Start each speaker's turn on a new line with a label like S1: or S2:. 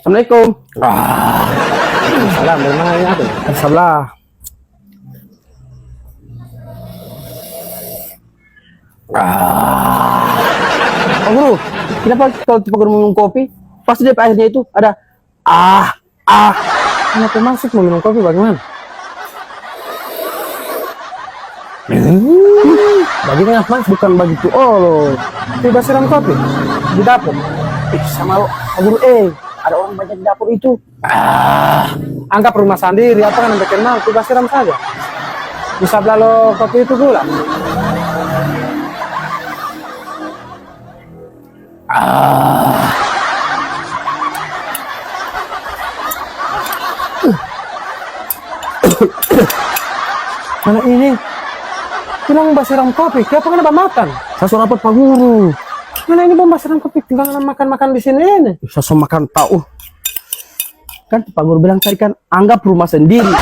S1: Assalamualaikum.
S2: Salam dari mana ini aku?
S1: Sebelah. Pak Guru, kenapa kalau Pak Guru minum kopi, pasti di akhirnya itu ada Kenapa maksud mau minum kopi bagaimana? Bagi apa? Bukan begitu. Oh, tiba siram kopi di dapur. Sama lo, Pak Guru, ada orang banyak di dapur itu. Anggap rumah sendiri, apa kan anda kenal, tiba siram saja. Bisa belalo kopi itu gula. Mana ini? Bilang basiram kopi, kenapa kan ada makan?
S2: Saya suruh apa Pak Guru?
S1: Mana ini basiram kopi, tinggal makan-makan di sini ini.
S2: Saya suruh makan tahu.
S1: Kan Pak Guru bilang tadi kan, anggap rumah sendiri.